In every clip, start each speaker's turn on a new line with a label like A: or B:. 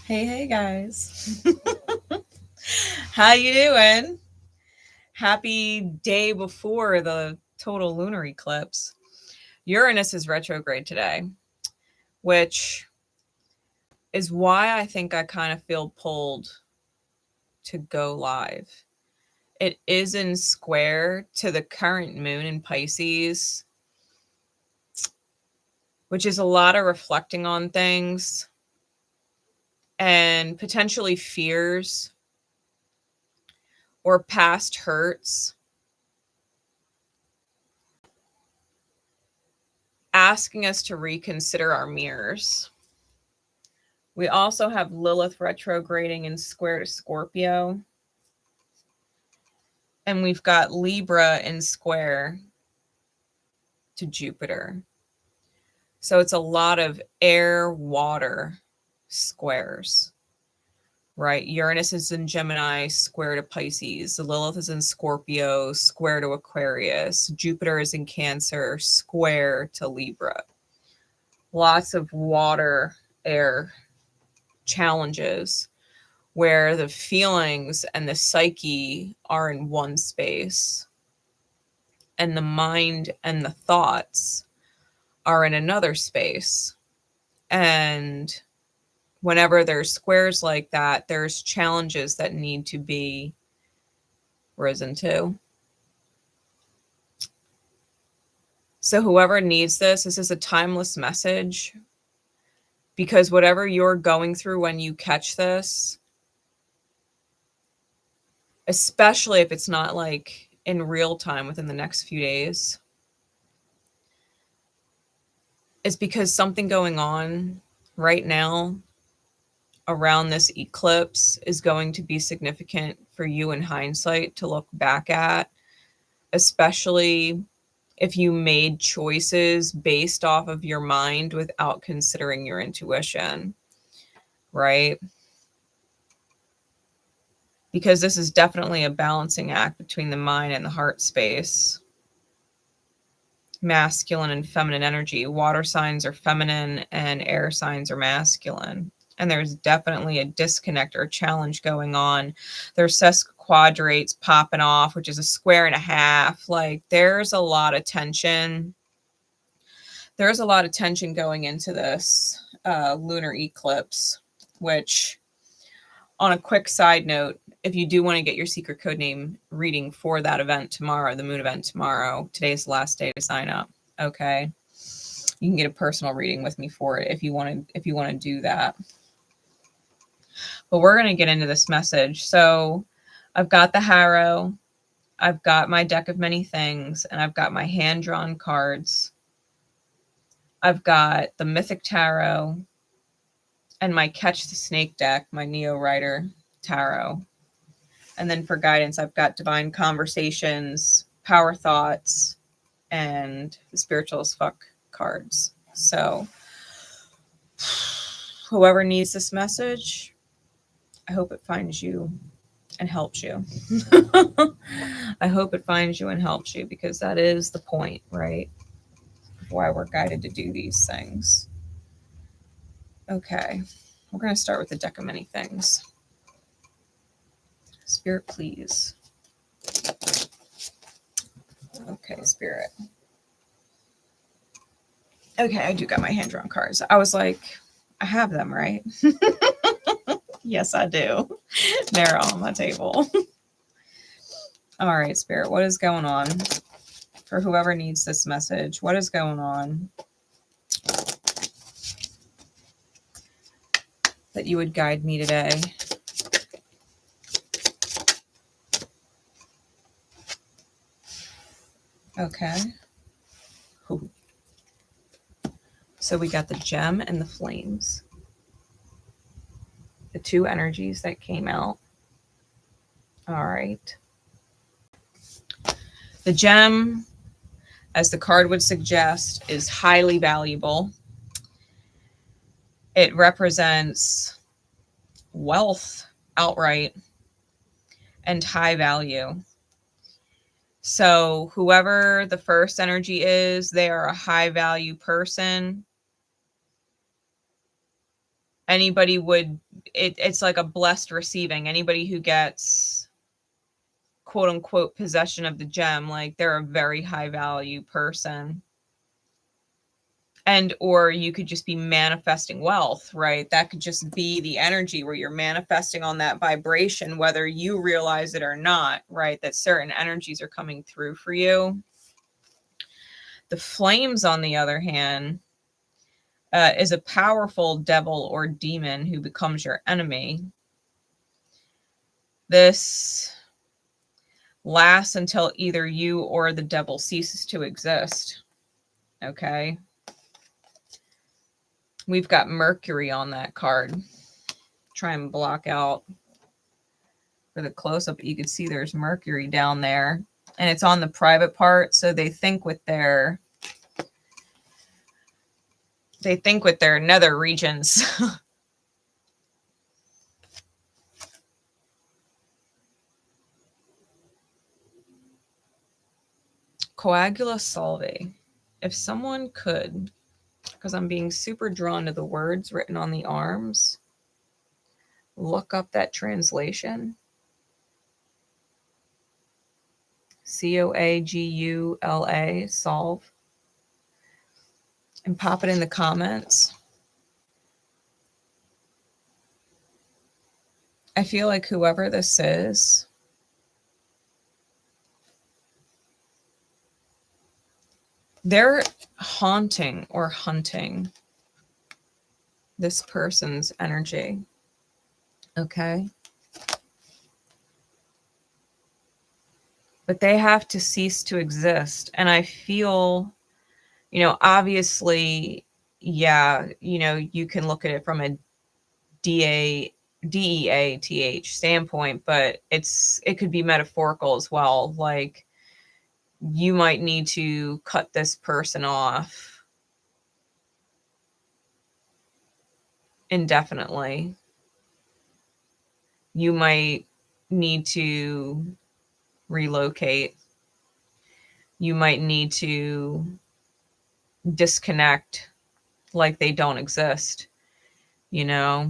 A: Hey guys. How you doing? Happy day before the total lunar eclipse. Uranus is retrograde today, which is why I think I kind of feel pulled to go live. It is in square to the current moon in Pisces, which is a lot of reflecting on things and potentially fears or past hurts, asking us to reconsider our mirrors. We also have Lilith retrograding in square to Scorpio. And we've got Libra in square to Jupiter. So it's a lot of air, water squares, right? Uranus is in Gemini, square to Pisces. Lilith is in Scorpio, square to Aquarius. Jupiter is in Cancer, square to Libra. Lots of water, air challenges where the feelings and the psyche are in one space and the mind and the thoughts are in another space. And whenever there's squares like that, there's challenges that need to be risen to. So whoever needs this is a timeless message, because whatever you're going through when you catch this, especially if it's not like in real time within the next few days, is because something going on right now around this eclipse is going to be significant for you in hindsight to look back at, especially if you made choices based off of your mind without considering your intuition, right? Because this is definitely a balancing act between the mind and the heart space. Masculine and feminine energy. Water signs are feminine and air signs are masculine. And there's definitely a disconnect or challenge going on. There's sesquiquadrates popping off, which is a square and a half. Like there's a lot of tension. There's a lot of tension going into this lunar eclipse, which, on a quick side note, if you do want to get your secret code name reading for that event tomorrow, the moon event tomorrow, today's the last day to sign up. Okay. You can get a personal reading with me for it if you want to do that. But we're going to get into this message. So I've got the Harrow, I've got my deck of many things, and I've got my hand-drawn cards. I've got the Mythic Tarot and my Catch the Snake deck, my Neo Rider Tarot. And then for guidance, I've got Divine Conversations, Power Thoughts, and the Spiritual as Fuck cards. So whoever needs this message, I hope it finds you and helps you. I hope it finds you and helps you, because that is the point, right? Why we're guided to do these things. Okay, we're going to start with the deck of many things. Spirit, please. Okay, Spirit. Okay, I do got my hand-drawn cards. I was like, I have them, right? Yes, I do. They're on my table. All right, Spirit, what is going on for whoever needs this message? What is going on that you would guide me today? Okay. Ooh. So we got the gem and the flames. The two energies that came out. All right. The gem, as the card would suggest, is highly valuable. It represents wealth outright and high value. So whoever the first energy is, they are a high value person. Anybody would, it's like a blessed receiving. Anybody who gets quote unquote possession of the gem, like they're a very high value person. And or you could just be manifesting wealth, right? That could just be the energy where you're manifesting on that vibration, whether you realize it or not, right? That certain energies are coming through for you. The flames, on the other hand, is a powerful devil or demon who becomes your enemy. This lasts until either you or the devil ceases to exist. Okay. We've got Mercury on that card. Try and block out for the close-up. You can see there's Mercury down there, and it's on the private part. So they think with their nether regions. Coagula solve. If someone could, because I'm being super drawn to the words written on the arms, look up that translation. Coagula, solve. And pop it in the comments. I feel like whoever this is, they're haunting or hunting this person's energy. Okay. But they have to cease to exist. And I feel, obviously, yeah, you can look at it from a DEATH standpoint, but it could be metaphorical as well. Like, you might need to cut this person off indefinitely. You might need to relocate. You might need to disconnect like they don't exist. The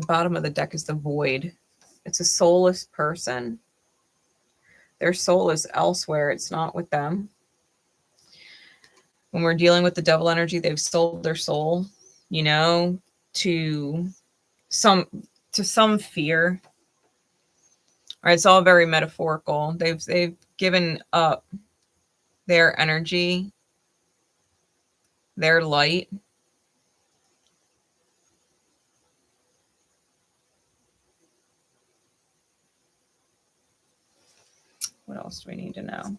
A: bottom of the deck is the void. It's a soulless person. Their soul is elsewhere. It's not with them. When we're dealing with the devil energy, they've sold their soul, to some fear. All right, it's all very metaphorical. They've given up their energy, their light. What else do we need to know?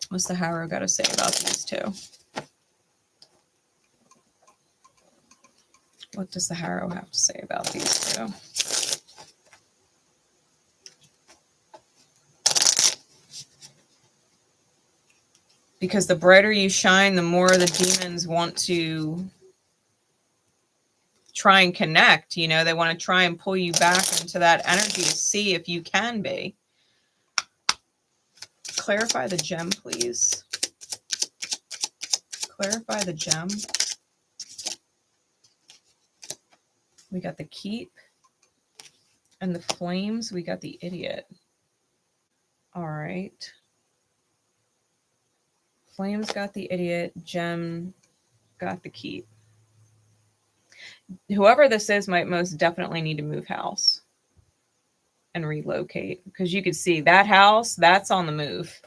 A: What's the Harrow got to say about these two? What does the Harrow have to say about these two? Because the brighter you shine, the more the demons want to try and connect. They want to try and pull you back into that energy to see if you can be. Clarify the gem, please. Clarify the gem. We got the keep. And the flames, we got the idiot. All right. Flames got the idiot. Gem got the keep. Whoever this is might most definitely need to move house and relocate, because you could see that house, that's on the move.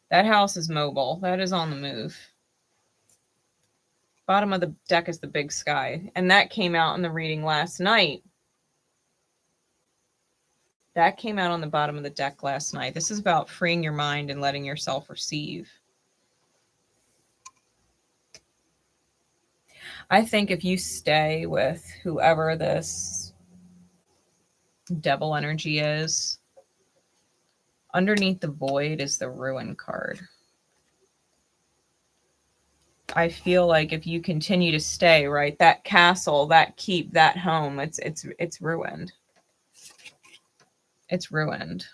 A: That house is mobile. That is on the move. Bottom of the deck is the big sky. And that came out in the reading last night. That came out on the bottom of the deck last night. This is about freeing your mind and letting yourself receive. I think if you stay with whoever this devil energy is, underneath the void is the ruin card. I feel like if you continue to stay, right, that castle, that keep, that home, it's ruined. It's ruined.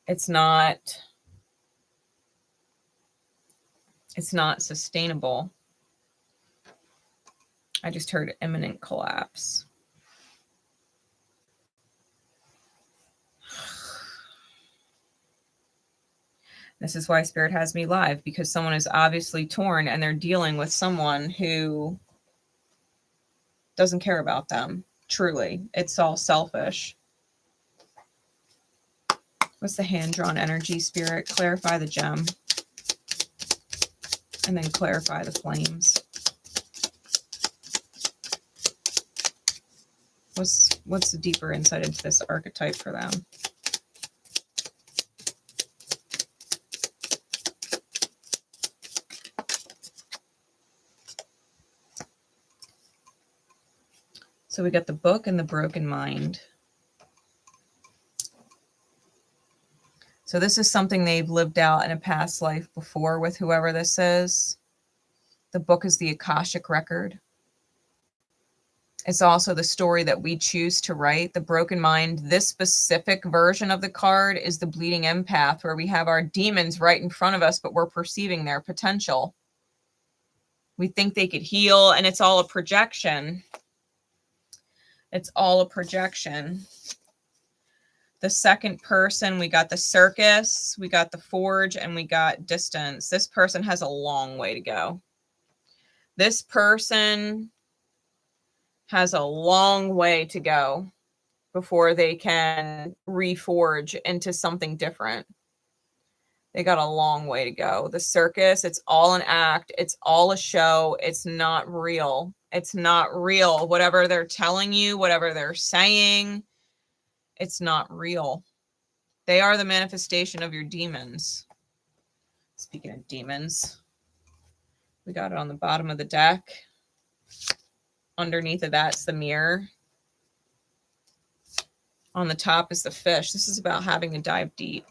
A: It's not It's not sustainable. I just heard imminent collapse. This is why Spirit has me live, because someone is obviously torn and they're dealing with someone who doesn't care about them. Truly. It's all selfish. What's the hand-drawn energy, Spirit? Clarify the gem. And then clarify the flames. What's the deeper insight into this archetype for them? So we got the book and the broken mind. So this is something they've lived out in a past life before with whoever this is. The book is the Akashic record. It's also the story that we choose to write. The broken mind, this specific version of the card is the bleeding empath, where we have our demons right in front of us, but we're perceiving their potential. We think they could heal, and it's all a projection. It's all a projection. The second person, we got the circus, we got the forge, and we got distance. This person has a long way to go. This person has a long way to go before they can reforge into something different. They got a long way to go. The circus, it's all an act. It's all a show. It's not real. It's not real. Whatever they're telling you, whatever they're saying, it's not real. They are the manifestation of your demons. Speaking of demons, we got it on the bottom of the deck. Underneath of that's the mirror. On the top is the fish. This is about having to dive deep.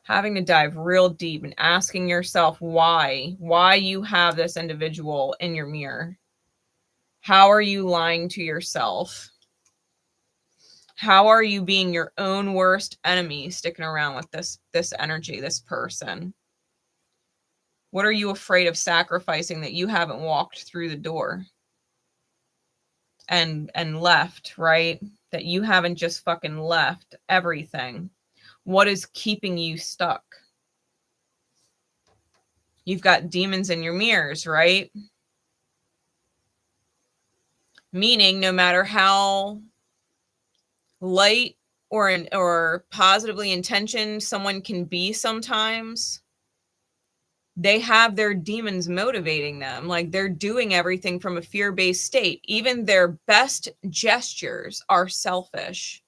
A: Having to dive real deep and asking yourself why you have this individual in your mirror. How are you lying to yourself? How are you being your own worst enemy, sticking around with this energy, this person? What are you afraid of sacrificing that you haven't walked through the door and left, right? That you haven't just fucking left everything. What is keeping you stuck? You've got demons in your mirrors, right? Meaning no matter how light or positively intentioned someone can be sometimes, they have their demons motivating them. Like they're doing everything from a fear-based state. Even their best gestures are selfish.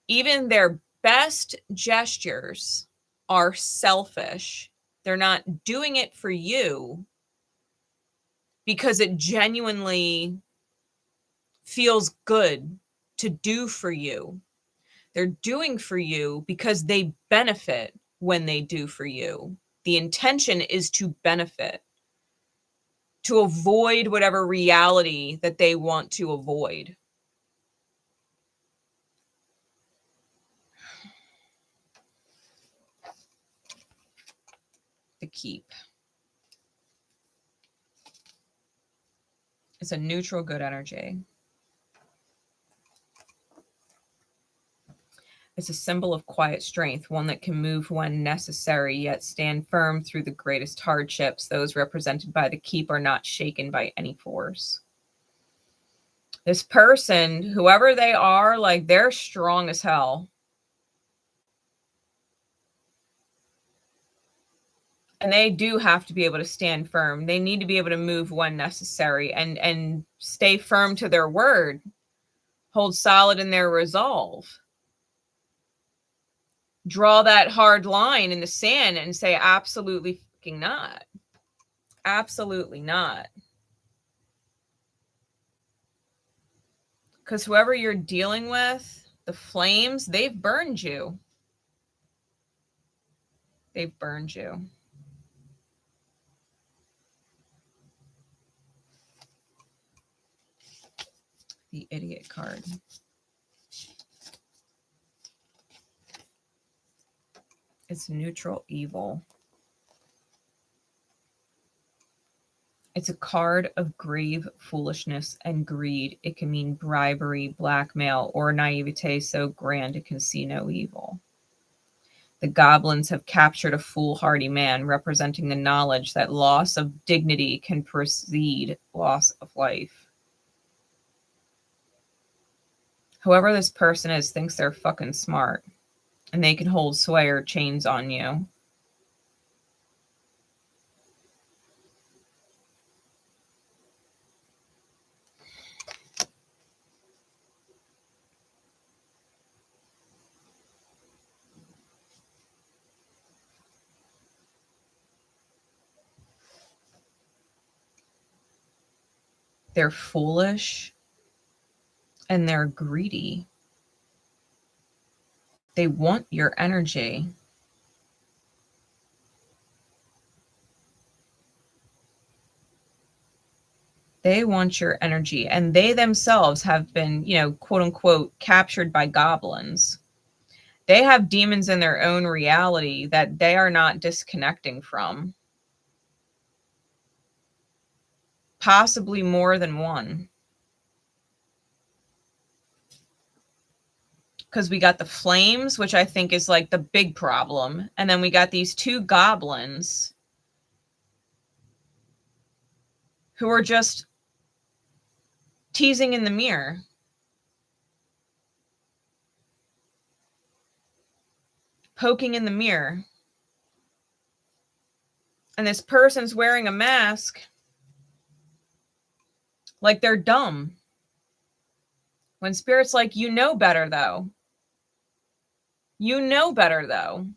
A: Even their best gestures are selfish. They're not doing it for you because it genuinely feels good to do for you. They're doing for you because they benefit when they do for you. The intention is to benefit, to avoid whatever reality that they want to avoid. The keep. It's a neutral good energy. It's a symbol of quiet strength, one that can move when necessary, yet stand firm through the greatest hardships. Those represented by the keep are not shaken by any force. This person, whoever they are, like they're strong as hell. And they do have to be able to stand firm. They need to be able to move when necessary and stay firm to their word, hold solid in their resolve. Draw that hard line in the sand and say, absolutely fucking not. Absolutely not. Because whoever you're dealing with, the flames, they've burned you. They've burned you. The idiot card. It's neutral evil. It's a card of grave foolishness and greed. It can mean bribery, blackmail, or naivete so grand it can see no evil. The goblins have captured a foolhardy man, representing the knowledge that loss of dignity can precede loss of life. Whoever this person is thinks they're fucking smart, and they can hold sway or chains on you. They're foolish and they're greedy. They want your energy. They want your energy, and they themselves have been, quote unquote, captured by goblins. They have demons in their own reality that they are not disconnecting from. Possibly more than one. Because we got the flames, which I think is like the big problem. And then we got these two goblins who are just teasing in the mirror. Poking in the mirror. And this person's wearing a mask like they're dumb. When Spirit's like, you know better though. You know better though.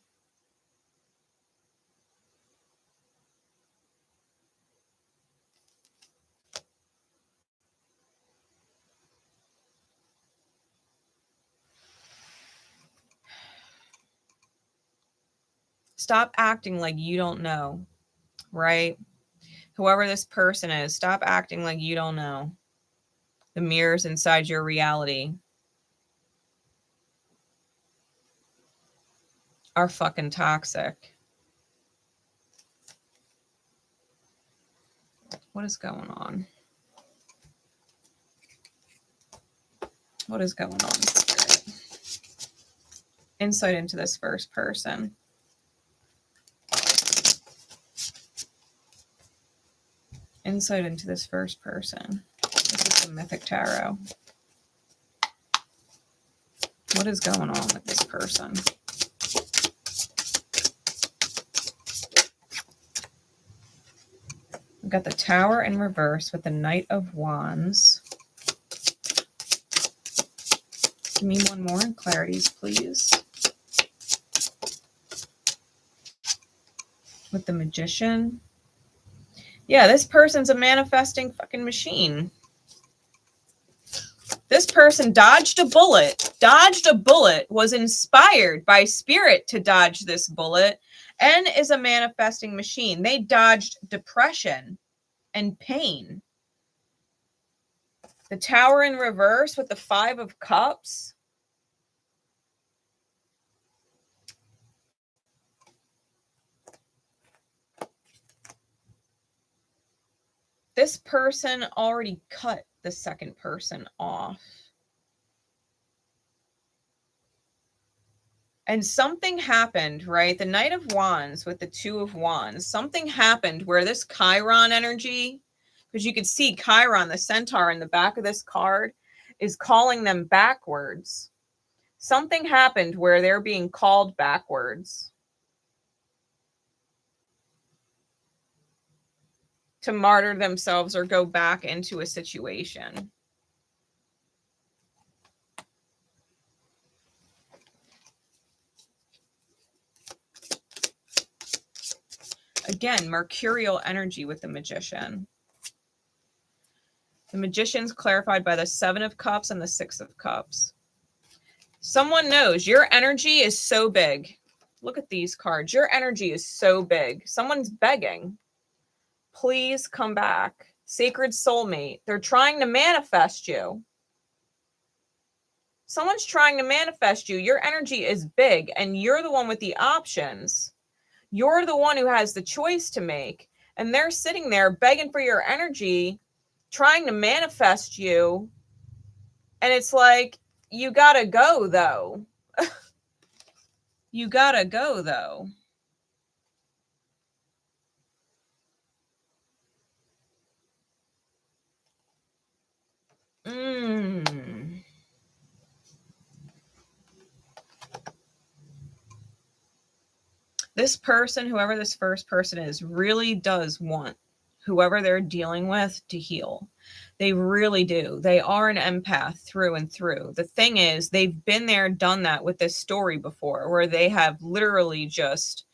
A: Stop acting like you don't know, right? Whoever this person is, stop acting like you don't know. The mirrors inside your reality are fucking toxic. What is going on? What is going on, Spirit? Insight into this first person. Insight into this first person. This is the Mythic Tarot. What is going on with this person? We've got the Tower in reverse with the Knight of Wands. Give me one more in clarities, please. With the Magician. Yeah, this person's a manifesting fucking machine. This person dodged a bullet, was inspired by Spirit to dodge this bullet, and is a manifesting machine. They dodged depression and pain. The Tower in reverse with the Five of Cups. This person already cut the second person off. And something happened, right? The Knight of Wands with the Two of Wands. Something happened where this Chiron energy, because you could see Chiron, the centaur in the back of this card, is calling them backwards. Something happened where they're being called backwards to martyr themselves or go back into a situation. Again, mercurial energy with the Magician. The Magician's clarified by the Seven of Cups and the Six of Cups. Someone knows your energy is so big. Look at these cards. Your energy is so big. Someone's begging. Please come back. Sacred soulmate. They're trying to manifest you. Someone's trying to manifest you. Your energy is big, and you're the one with the options. You're the one who has the choice to make. And they're sitting there begging for your energy, trying to manifest you. And it's like, you gotta go though. You gotta go though. This person, whoever this first person is, really does want whoever they're dealing with to heal. They really do. They are an empath through and through. The thing is, they've been there, done that with this story before, where they have literally just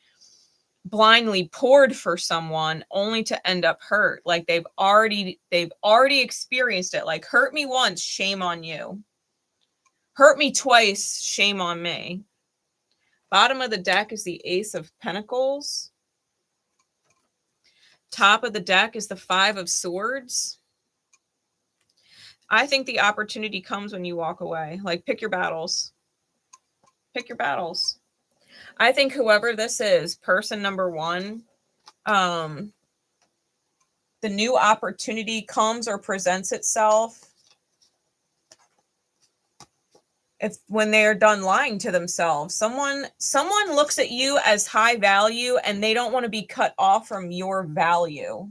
A: blindly poured for someone only to end up hurt. Like they've already experienced it. Like, hurt me once, shame on you. Hurt me twice, shame on me. Bottom of the deck is the Ace of Pentacles. Top of the deck is the Five of Swords. I think the opportunity comes when you walk away. Like, pick your battles. Pick your battles. I think whoever this is, person number one, the new opportunity comes or presents itself when they are done lying to themselves. Someone looks at you as high value and they don't want to be cut off from your value.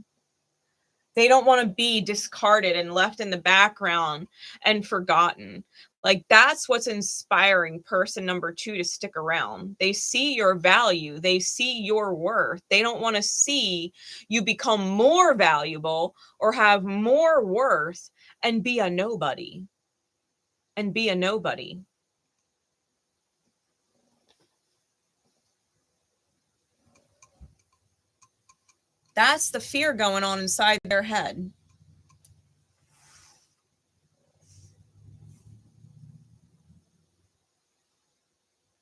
A: They don't want to be discarded and left in the background and forgotten. Like, that's what's inspiring person number two to stick around. They see your value. They see your worth. They don't want to see you become more valuable or have more worth and be a nobody. That's the fear going on inside their head.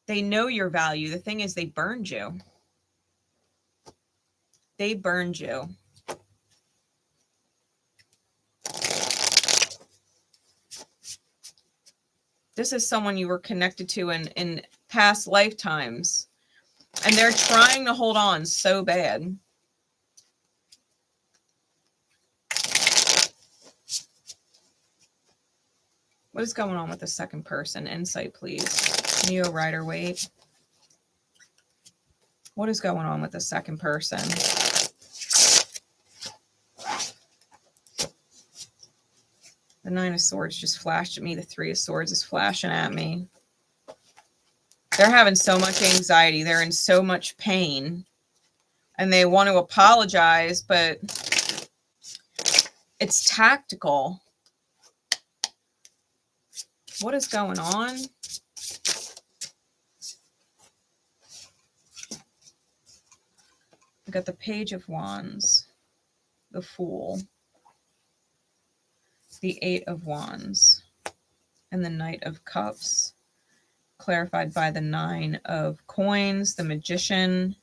A: They know your value. The thing is, they burned you. They burned you. This is someone you were connected to in past lifetimes. And they're trying to hold on so bad. What is going on with the second person? Insight, please. Neo Rider Waite. What is going on with the second person? The Nine of Swords just flashed at me. The Three of Swords is flashing at me. They're having so much anxiety. They're in so much pain. And they want to apologize, but it's tactical. What is going on? I got the Page of Wands, the Fool, the Eight of Wands, and the Knight of Cups, clarified by the Nine of Coins, the Magician,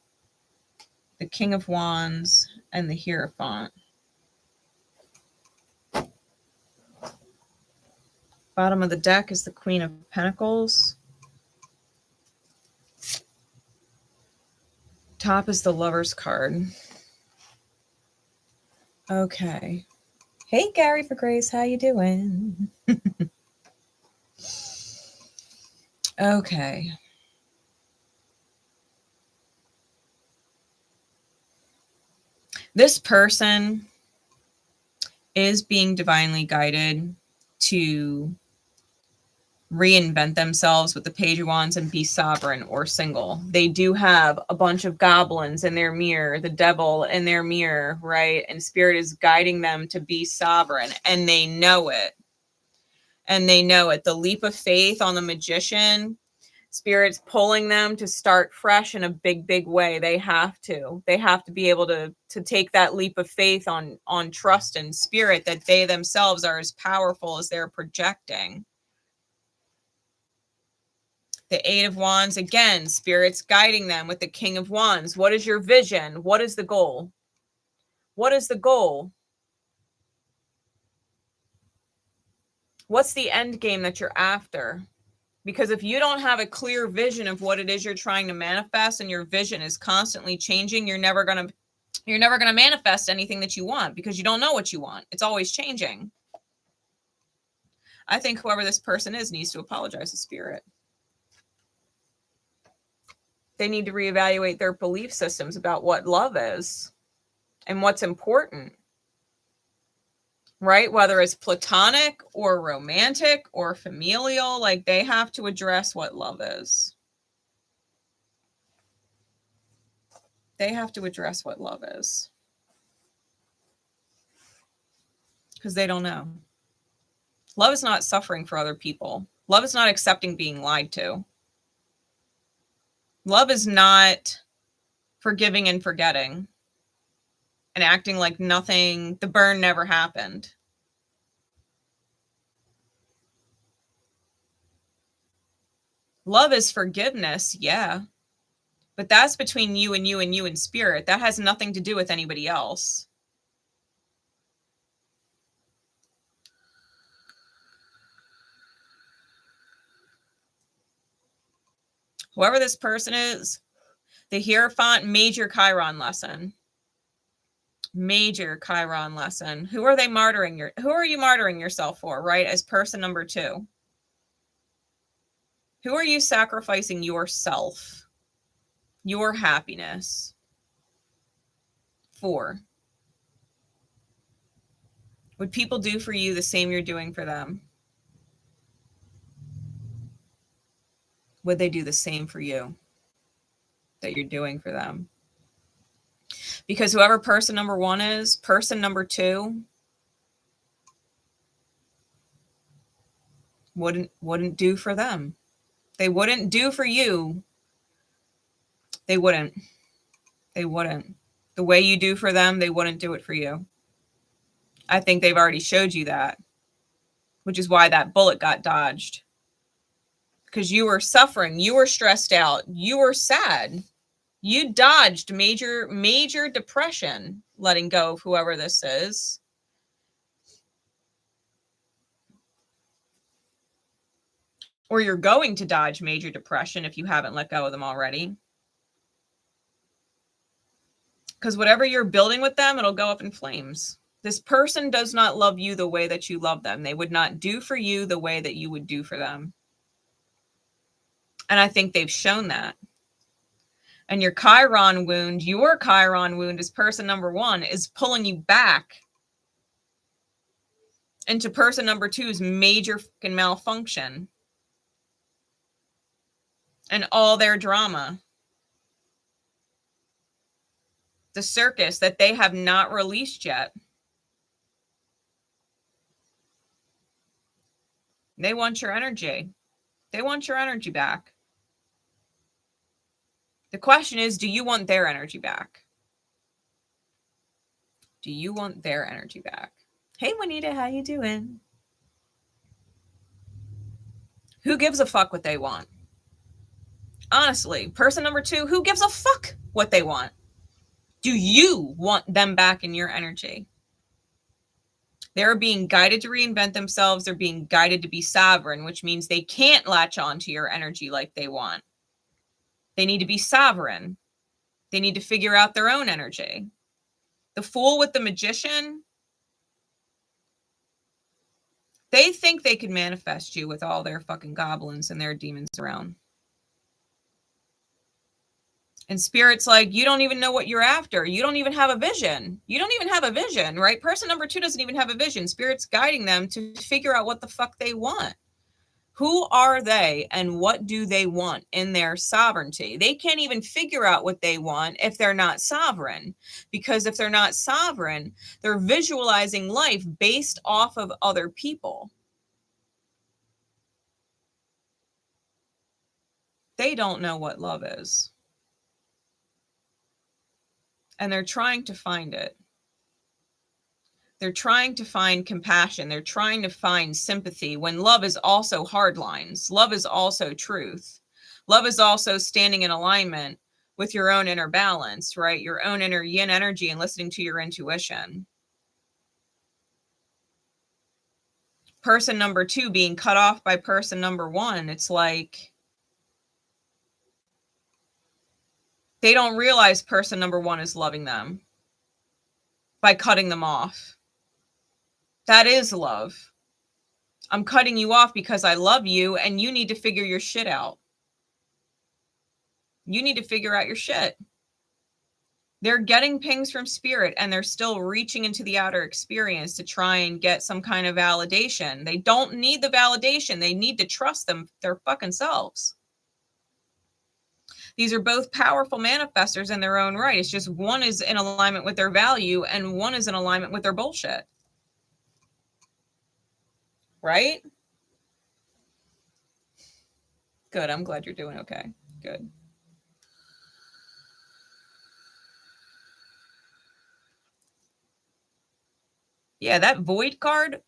A: the King of Wands, and the Hierophant. Bottom of the deck is the Queen of Pentacles. Top is the Lover's card. Okay. Hey, Gary for Grace, how you doing? Okay. This person is being divinely guided to reinvent themselves with the Page of Wands and be sovereign or single. They do have a bunch of goblins in their mirror, the devil in their mirror, right? And Spirit is guiding them to be sovereign, and they know it. And they know it. The leap of faith on the Magician, Spirit's pulling them to start fresh in a big, big way. They have to. They have to be able to take that leap of faith on trust and Spirit that they themselves are as powerful as they're projecting. The Eight of Wands, again, Spirit's guiding them with the King of Wands. What is your vision? What is the goal? What is the goal? What's the end game that you're after? Because if you don't have a clear vision of what it is you're trying to manifest and your vision is constantly changing, you're never going to You're never going to manifest anything that you want because you don't know what you want. It's always changing. I think whoever this person is needs to apologize to spirit. They need to reevaluate their belief systems about what love is and what's important, right? Whether it's platonic or romantic or familial, like they have to address what love is. They have to address what love is. Because they don't know. Love is not suffering for other people. Love is not accepting being lied to. Love is not forgiving and forgetting and acting like nothing, the burn never happened. Love is forgiveness, yeah. But that's between you and you and you and spirit. That has nothing to do with anybody else. Whoever this person is, the Hierophant, major Chiron lesson. Major Chiron lesson. Who are they martyring? Who are you martyring yourself for, right? As person number 2. Who are you sacrificing yourself, your happiness for? Would people do for you the same you're doing for them? Would they do the same for you that you're doing for them? Because whoever person number 1 is, person number 2 wouldn't do for them. They wouldn't do for you. They wouldn't. They wouldn't. The way you do for them, they wouldn't do it for you. I think they've already showed you that, which is why that bullet got dodged. Because you were suffering, you were stressed out, you were sad. You dodged major depression, letting go of whoever this is. Or you're going to dodge major depression if you haven't let go of them already. Because whatever you're building with them, it'll go up in flames. This person does not love you the way that you love them. They would not do for you the way that you would do for them. And I think they've shown that. And your Chiron wound as person number 1 is pulling you back into person number 2's major fucking malfunction and all their drama. The circus that they have not released yet. They want your energy. They want your energy back. The question is, do you want their energy back? Do you want their energy back? Hey, Juanita, how you doing? Who gives a fuck what they want? Honestly, person number 2, who gives a fuck what they want? Do you want them back in your energy? They're being guided to reinvent themselves. They're being guided to be sovereign, which means they can't latch on to your energy like they want. They need to be sovereign. They need to figure out their own energy. The Fool with the Magician, they think they can manifest you with all their fucking goblins and their demons around. And Spirit's like, you don't even know what you're after. You don't even have a vision. You don't even have a vision, right? Person number 2 doesn't even have a vision. Spirit's guiding them to figure out what the fuck they want. Who are they and what do they want in their sovereignty? They can't even figure out what they want if they're not sovereign. Because if they're not sovereign, they're visualizing life based off of other people. They don't know what love is. And they're trying to find it. They're trying to find compassion. They're trying to find sympathy when love is also hard lines. Love is also truth. Love is also standing in alignment with your own inner balance, right? Your own inner yin energy and listening to your intuition. Person number 2 being cut off by person number 1. It's like they don't realize person number 1 is loving them. by cutting them off. That is love. I'm cutting you off because I love you and you need to figure your shit out. You need to figure out your shit. They're getting pings from spirit and they're still reaching into the outer experience to try and get some kind of validation. They don't need the validation. They need to trust their fucking selves. These are both powerful manifestors in their own right. It's just one is in alignment with their value and one is in alignment with their bullshit. Right? Good. I'm glad you're doing okay. Good. Yeah, that void card.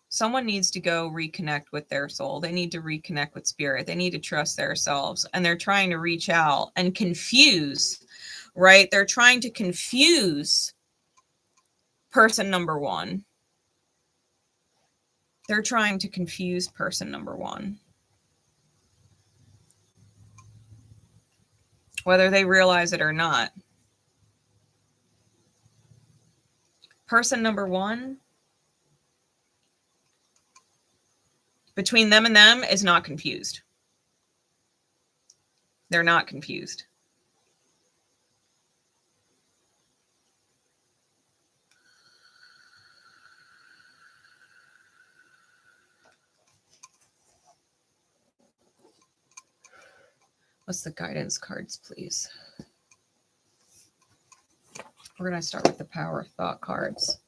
A: Someone needs to go reconnect with their soul. They need to reconnect with spirit. They need to trust themselves. And they're trying to reach out and confuse, right? They're trying to confuse person number one. They're trying to confuse person number one. Whether they realize it or not. Person number one, between them and them, is not confused. They're not confused. What's the guidance cards, please? We're going to start with the Power of Thought cards.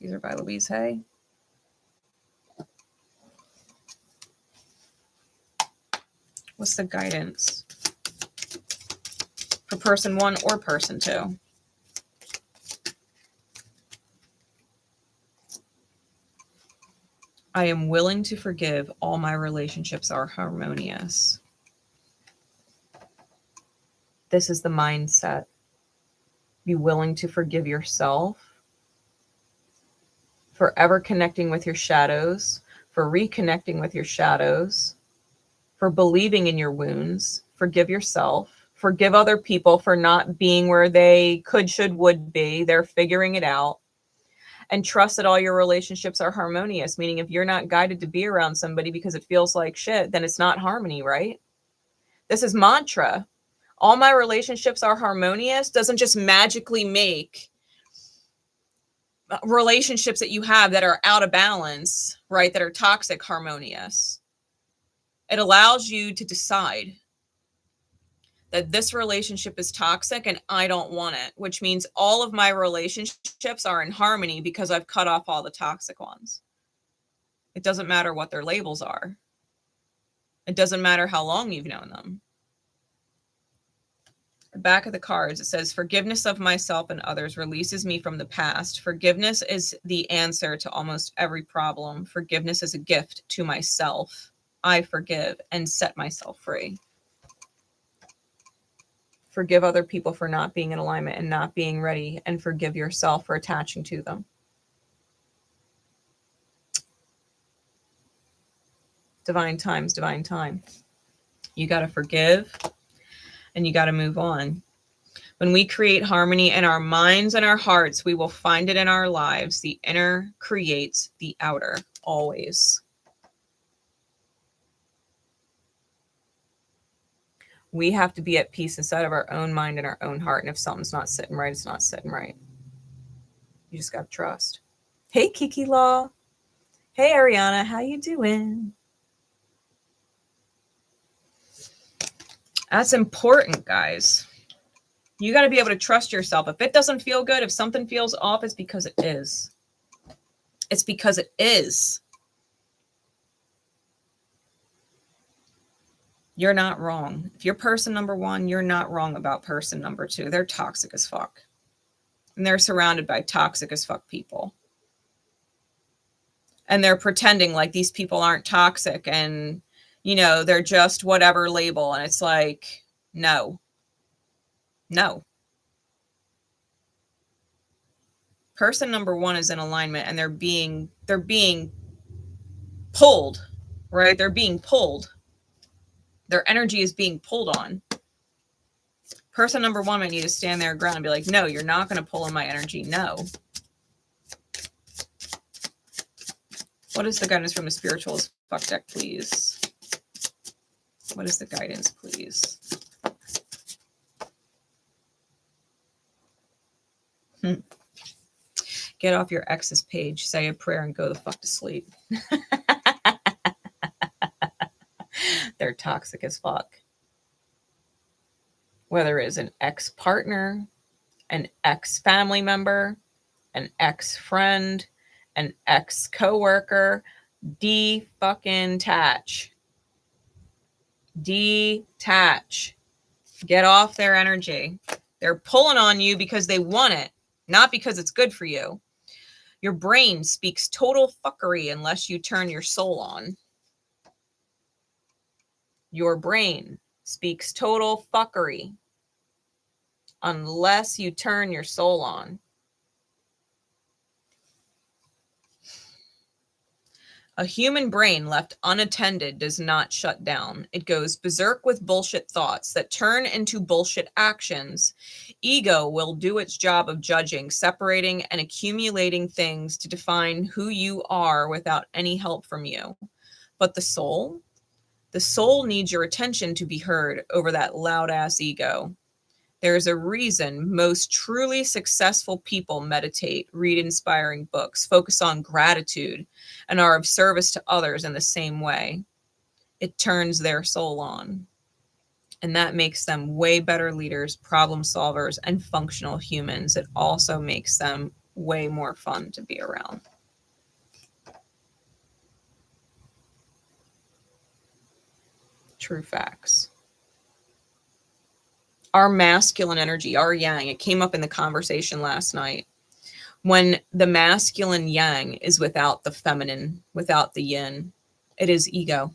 A: These are by Louise Hay. What's the guidance for person one or person two? I am willing to forgive. All my relationships are harmonious. This is the mindset. Be willing to forgive yourself, forever connecting with your shadows, for reconnecting with your shadows, for believing in your wounds. Forgive yourself. Forgive other people for not being where they could, should, would be. They're figuring it out. And trust that all your relationships are harmonious, meaning if you're not guided to be around somebody because it feels like shit, then it's not harmony, right? This is mantra. All my relationships are harmonious doesn't just magically make relationships that you have that are out of balance, right, that are toxic, harmonious. It allows you to decide that this relationship is toxic and I don't want it, which means all of my relationships are in harmony because I've cut off all the toxic ones. It doesn't matter what their labels are. It doesn't matter how long you've known them. The back of the cards, it says, forgiveness of myself and others releases me from the past. Forgiveness is the answer to almost every problem. Forgiveness is a gift to myself. I forgive and set myself free. Forgive other people for not being in alignment and not being ready, and forgive yourself for attaching to them. Divine times, divine time. You got to forgive and you got to move on. When we create harmony in our minds and our hearts, we will find it in our lives. The inner creates the outer, always. We have to be at peace inside of our own mind and our own heart. And if something's not sitting right, it's not sitting right. You just got to trust. Hey, Kiki Law. Hey, Ariana. How you doing? That's important, guys. You got to be able to trust yourself. If it doesn't feel good, if something feels off, it's because it is. It's because it is. You're not wrong. If you're person number one, you're not wrong about person number two. They're toxic as fuck. And they're surrounded by toxic as fuck people. And they're pretending like these people aren't toxic and, you know, they're just whatever label. And it's like, no. Person number one is in alignment and they're being pulled, right? They're being pulled. Their energy is being pulled on. Person number one might need to stand their ground and be like, no, you're not going to pull in my energy. No. What is the guidance from the spiritual as fuck deck, please? What is the guidance, please? Get off your ex's page, say a prayer, and go the fuck to sleep. They're toxic as fuck. Whether it's an ex-partner, an ex-family member, an ex-friend, an ex-coworker, de-fucking-tatch. Detach. Get off their energy. They're pulling on you because they want it, not because it's good for you. Your brain speaks total fuckery unless you turn your soul on. Your brain speaks total fuckery unless you turn your soul on. A human brain left unattended does not shut down. It goes berserk with bullshit thoughts that turn into bullshit actions. Ego will do its job of judging, separating, and accumulating things to define who you are without any help from you. But the soul needs your attention to be heard over that loud-ass ego. There's a reason most truly successful people meditate, read inspiring books, focus on gratitude, and are of service to others in the same way. It turns their soul on. And that makes them way better leaders, problem solvers, and functional humans. It also makes them way more fun to be around. True facts. Our masculine energy, our yang, it came up in the conversation last night. When the masculine yang is without the feminine, without the yin, it is ego.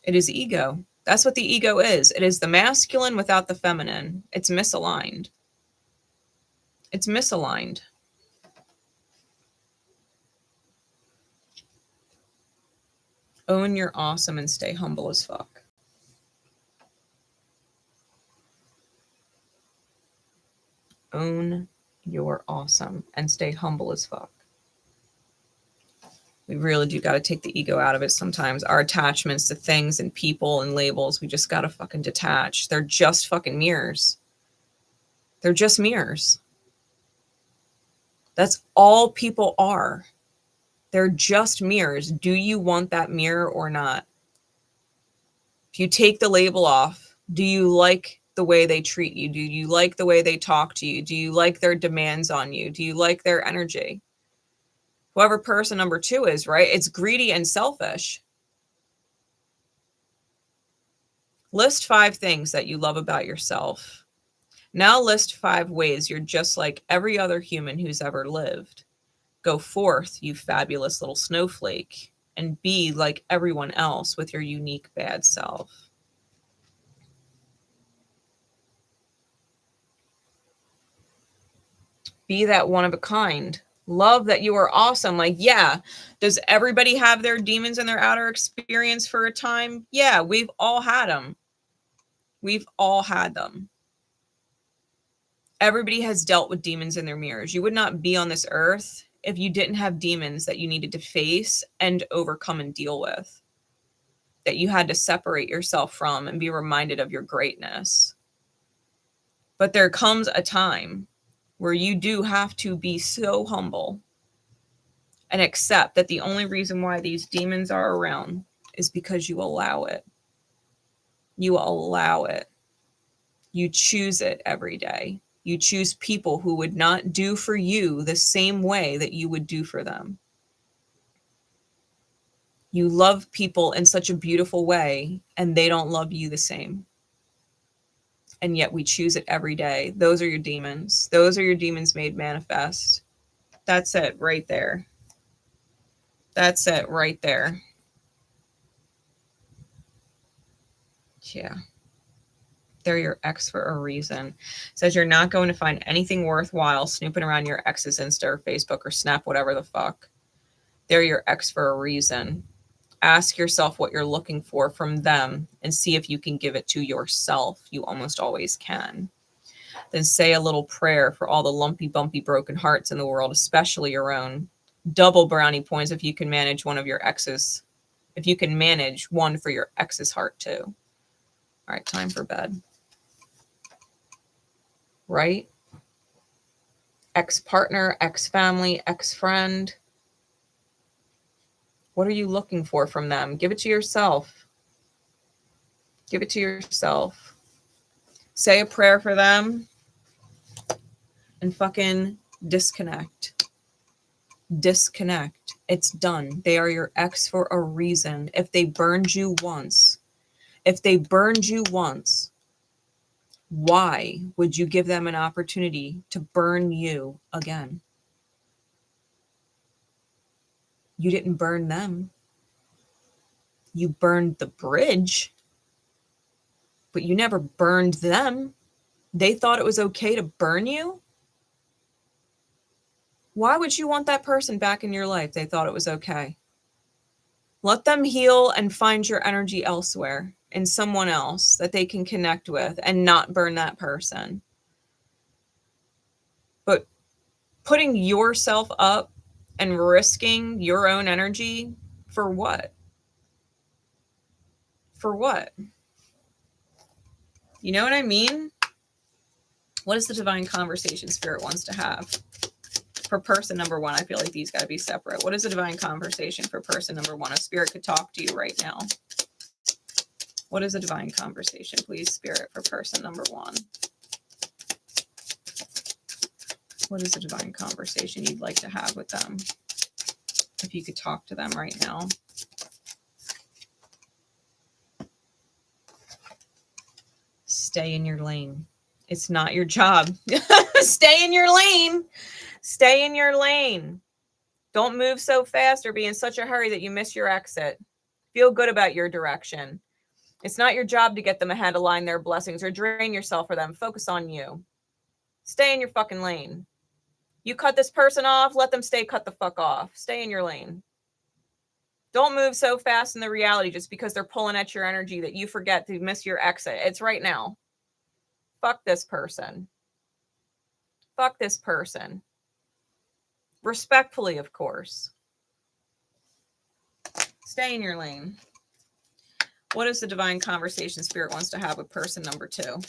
A: It is ego. That's what the ego is. It is the masculine without the feminine. It's misaligned. It's misaligned. Own your awesome and stay humble as fuck. Own your awesome and stay humble as fuck. We really do got to take the ego out of it sometimes. Our attachments to things and people and labels, we just got to fucking detach. They're just fucking mirrors. They're just mirrors. That's all people are. They're just mirrors. Do you want that mirror or not? If you take the label off, do you like the way they treat you? Do you like the way they talk to you? Do you like their demands on you? Do you like their energy? Whoever person number two is, right? It's greedy and selfish. List 5 things that you love about yourself. Now list 5 ways you're just like every other human who's ever lived. Go forth, you fabulous little snowflake, and be like everyone else with your unique bad self. Be that one of a kind. Love that you are awesome. Like, yeah, does everybody have their demons in their outer experience for a time? Yeah, we've all had them. We've all had them. Everybody has dealt with demons in their mirrors. You would not be on this earth if you didn't have demons that you needed to face and overcome and deal with, that you had to separate yourself from and be reminded of your greatness. But there comes a time where you do have to be so humble and accept that the only reason why these demons are around is because you allow it. You allow it. You choose it every day. You choose people who would not do for you the same way that you would do for them. You love people in such a beautiful way, and they don't love you the same. And yet we choose it every day. Those are your demons. Those are your demons made manifest. That's it right there. That's it right there. Yeah. They're your ex for a reason. It says you're not going to find anything worthwhile snooping around your ex's Insta or Facebook or Snap, whatever the fuck. They're your ex for a reason. Ask yourself what you're looking for from them and see if you can give it to yourself. You almost always can. Then say a little prayer for all the lumpy, bumpy, broken hearts in the world, especially your own. Double brownie points if you can manage one of your exes. If you can manage one for your ex's heart too. All right, time for bed. Right? Ex-partner, ex-family, ex-friend. What are you looking for from them? Give it to yourself. Give it to yourself. Say a prayer for them and fucking disconnect. Disconnect. It's done. They are your ex for a reason. If they burned you once, why would you give them an opportunity to burn you again? You didn't burn them. You burned the bridge, but you never burned them. They thought it was okay to burn you. Why would you want that person back in your life? They thought it was okay. Let them heal and find your energy elsewhere in someone else that they can connect with and not burn that person. But putting yourself up and risking your own energy for what? For what? You know what I mean? What is the divine conversation Spirit wants to have? For person number one, I feel like these got to be separate. What is the divine conversation for person number one? If Spirit could talk to you right now. What is a divine conversation, please, Spirit, for person number one? What is a divine conversation you'd like to have with them? If you could talk to them right now. Stay in your lane. It's not your job. Stay in your lane. Stay in your lane. Don't move so fast or be in such a hurry that you miss your exit. Feel good about your direction. It's not your job to get them ahead, align their blessings, or drain yourself for them. Focus on you. Stay in your fucking lane. You cut this person off, let them stay cut the fuck off. Stay in your lane. Don't move so fast in the reality just because they're pulling at your energy that you forget to miss your exit. It's right now. Fuck this person. Fuck this person. Respectfully, of course. Stay in your lane. What is the divine conversation Spirit wants to have with person number two?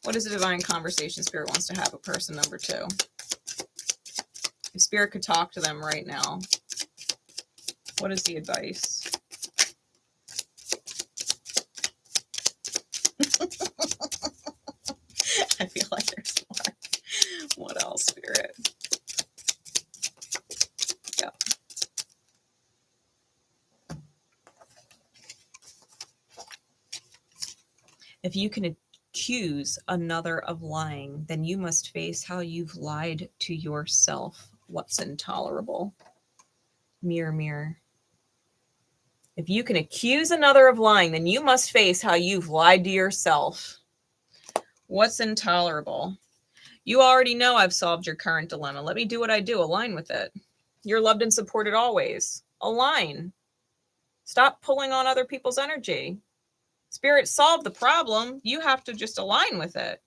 A: What is the divine conversation Spirit wants to have with person number two? If Spirit could talk to them right now, what is the advice? I feel like there's more. What else, Spirit? Yep. If you can accuse another of lying, then you must face how you've lied to yourself. What's intolerable? Mirror, mirror. If you can accuse another of lying, then you must face how you've lied to yourself. What's intolerable? You already know I've solved your current dilemma. Let me do what I do. Align with it. You're loved and supported always. Align. Stop pulling on other people's energy. Spirit solved the problem. You have to just align with it.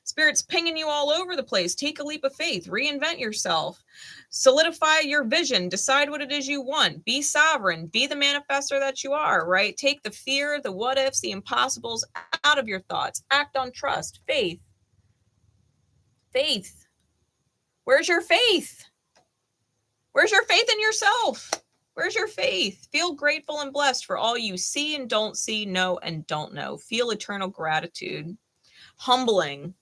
A: Spirit's pinging you all over the place. Take a leap of faith. Reinvent yourself. Solidify your vision. Decide what it is you want. Be sovereign. Be the manifestor that you are, right? Take the fear, the what ifs, the impossibles out of your thoughts. Act on trust. Faith. Faith. Where's your faith? Where's your faith in yourself? Where's your faith? Feel grateful and blessed for all you see and don't see, know and don't know. Feel eternal gratitude. Humbling.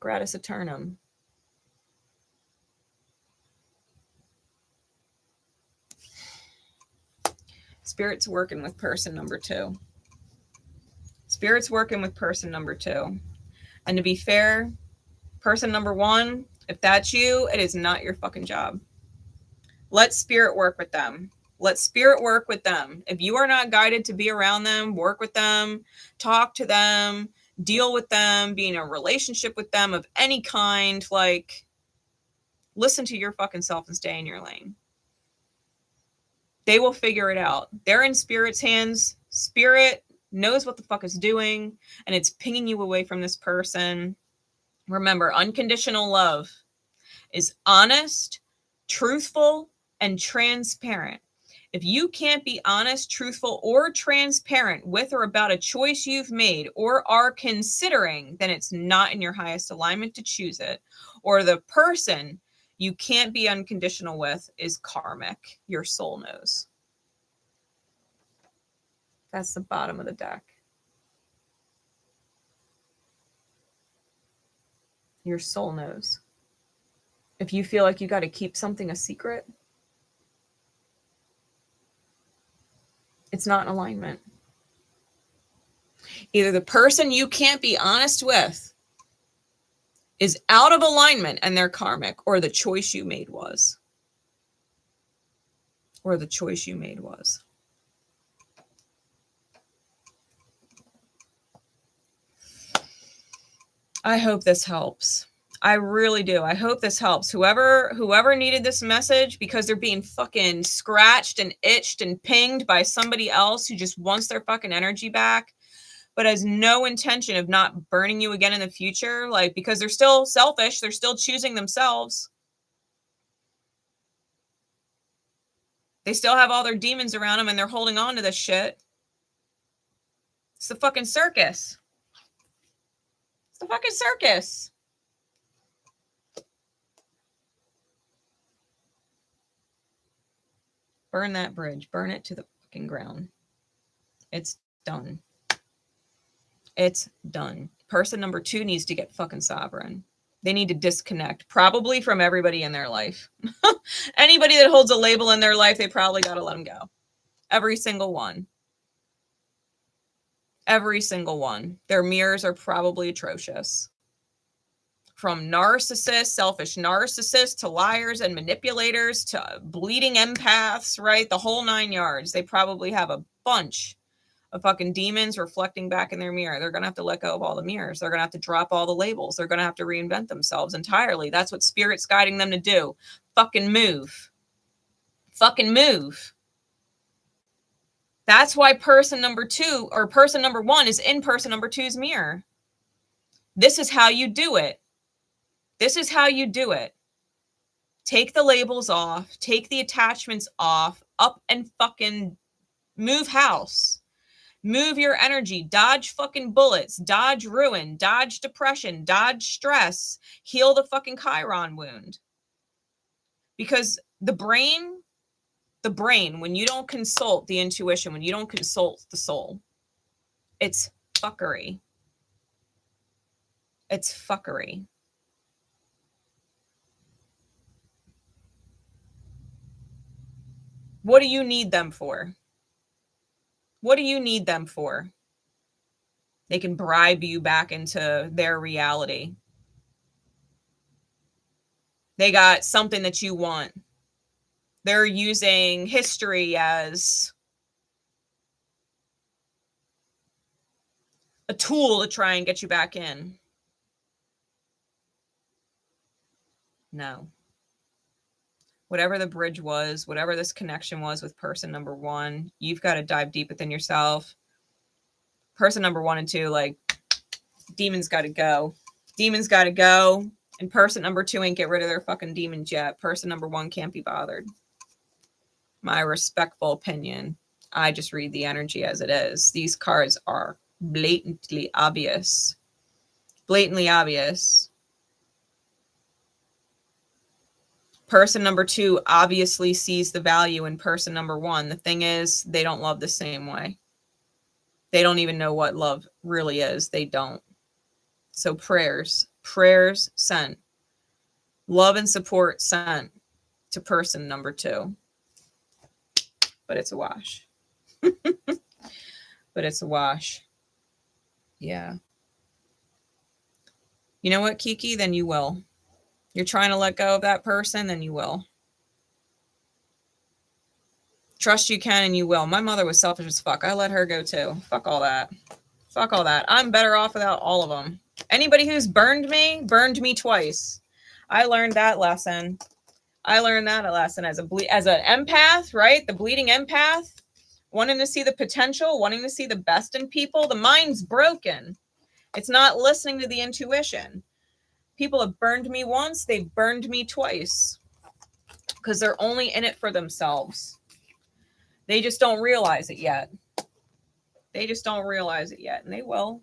A: Gratis aeternum. Spirit's working with person number two. Spirit's working with person number two. And to be fair, person number one, if that's you, it is not your fucking job. Let Spirit work with them. Let Spirit work with them. If you are not guided to be around them, work with them, talk to them, deal with them, be in a relationship with them of any kind, like, listen to your fucking self and stay in your lane. They will figure it out. They're in Spirit's hands. Spirit knows what the fuck is doing, and it's pinging you away from this person. Remember, unconditional love is honest, truthful, and transparent. If you can't be honest, truthful, or transparent with or about a choice you've made or are considering, then it's not in your highest alignment to choose it. Or the person you can't be unconditional with is karmic. Your soul knows. That's the bottom of the deck. Your soul knows. If you feel like you got to keep something a secret, it's not in alignment. Either the person you can't be honest with is out of alignment and they're karmic, or the choice you made was. Or the choice you made was. I hope this helps. I really do. I hope this helps. Whoever needed this message, because they're being fucking scratched and itched and pinged by somebody else who just wants their fucking energy back, but has no intention of not burning you again in the future, like, because they're still selfish. They're still choosing themselves. They still have all their demons around them and they're holding on to this shit. It's the fucking circus. It's the fucking circus. Burn that bridge. Burn it to the fucking ground. It's done. It's done. Person number 2 needs to get fucking sovereign. They need to disconnect, probably from everybody in their life. Anybody that holds a label in their life, they probably got to let them go. Every single one. Every single one. Their mirrors are probably atrocious. From narcissists, selfish narcissists, to liars and manipulators, to bleeding empaths, right? The whole 9 yards. They probably have a bunch of fucking demons reflecting back in their mirror. They're going to have to let go of all the mirrors. They're going to have to drop all the labels. They're going to have to reinvent themselves entirely. That's what Spirit's guiding them to do. Fucking move. Fucking move. That's why person number 2 or person number 1 is in person number 2's mirror. This is how you do it. This is how you do it. Take the labels off. Take the attachments off. Up and fucking move house. Move your energy. Dodge fucking bullets. Dodge ruin. Dodge depression. Dodge stress. Heal the fucking Chiron wound. Because the brain, when you don't consult the intuition, when you don't consult the soul, it's fuckery. It's fuckery. What do you need them for? What do you need them for? They can bribe you back into their reality. They got something that you want. They're using history as a tool to try and get you back in. No. Whatever the bridge was, whatever this connection was with person number 1, you've got to dive deep within yourself. Person number 1 and 2, like, demons got to go. Demons got to go. And person number 2 ain't get rid of their fucking demons yet. Person number 1 can't be bothered. My respectful opinion. I just read the energy as it is. These cards are blatantly obvious. Blatantly obvious. Person number 2 obviously sees the value in person number 1. The thing is, they don't love the same way. They don't even know what love really is. They don't. So prayers sent. Love and support sent to person number 2. But it's a wash. But it's a wash. Yeah. You know what, Kiki? Then you will. You're trying to let go of that person, then you will. Trust you can and you will. My mother was selfish as fuck. I let her go too. Fuck all that. Fuck all that. I'm better off without all of them. Anybody who's burned me twice. I learned that lesson. I learned that a lesson as an empath, right? The bleeding empath, wanting to see the potential, wanting to see the best in people. The mind's broken. It's not listening to the intuition. People have burned me once, they've burned me twice because they're only in it for themselves. They just don't realize it yet. They just don't realize it yet, and they will.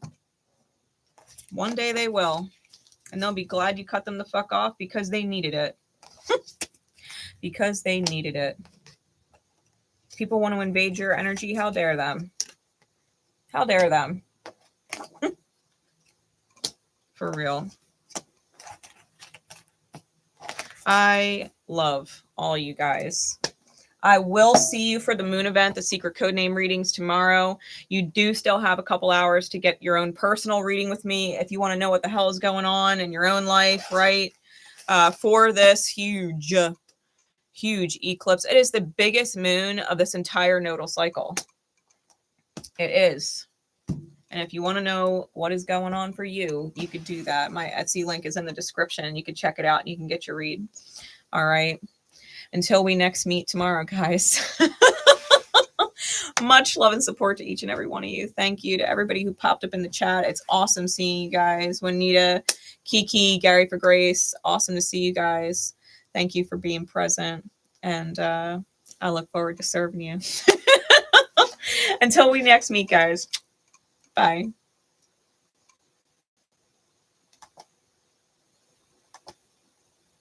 A: One day they will. And they'll be glad you cut them the fuck off because they needed it. Because they needed it. People want to invade your energy. How dare them? How dare them? For real. I love all you guys. I will see you for the moon event, the secret codename readings tomorrow. You do still have a couple hours to get your own personal reading with me if you want to know what the hell is going on in your own life, right? For this huge eclipse. It is the biggest moon of this entire nodal cycle. It is. And if you want to know what is going on for you, you could do that. My Etsy link is in the description. You can check it out and you can get your read. All right. Until we next meet tomorrow, guys. Much love and support to each and every one of you. Thank you to everybody who popped up in the chat. It's awesome seeing you guys. Juanita, Kiki, Gary for Grace. Awesome to see you guys. Thank you for being present. And I look forward to serving you. Until we next meet, guys. Bye.